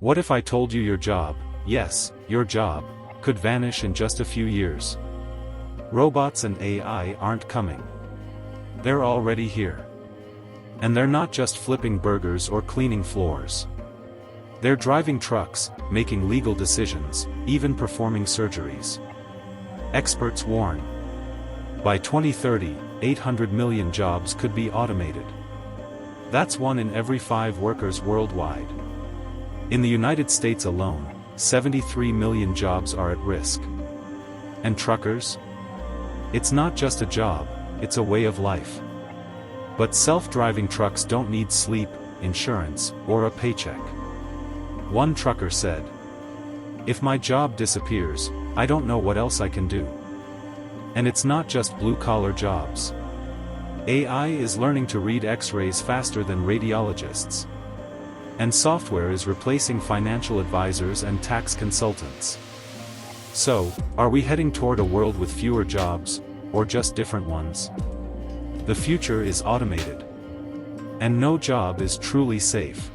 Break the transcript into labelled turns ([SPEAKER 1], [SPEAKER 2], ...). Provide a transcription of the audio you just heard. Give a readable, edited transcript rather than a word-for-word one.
[SPEAKER 1] What if I told you your job, yes, your job, could vanish in just a few years? Robots and AI aren't coming. They're already here. And they're not just flipping burgers or cleaning floors. They're driving trucks, making legal decisions, even performing surgeries. Experts warn. By 2030, 800 million jobs could be automated. That's 1 in every 5 workers worldwide. In the United States alone, 73 million jobs are at risk. And truckers? It's not just a job, it's a way of life. But self-driving trucks don't need sleep, insurance, or a paycheck. One trucker said, "If my job disappears, I don't know what else I can do." And it's not just blue-collar jobs. AI is learning to read X-rays faster than radiologists. And software is replacing financial advisors and tax consultants. So, are we heading toward a world with fewer jobs, or just different ones? The future is automated. And no job is truly safe.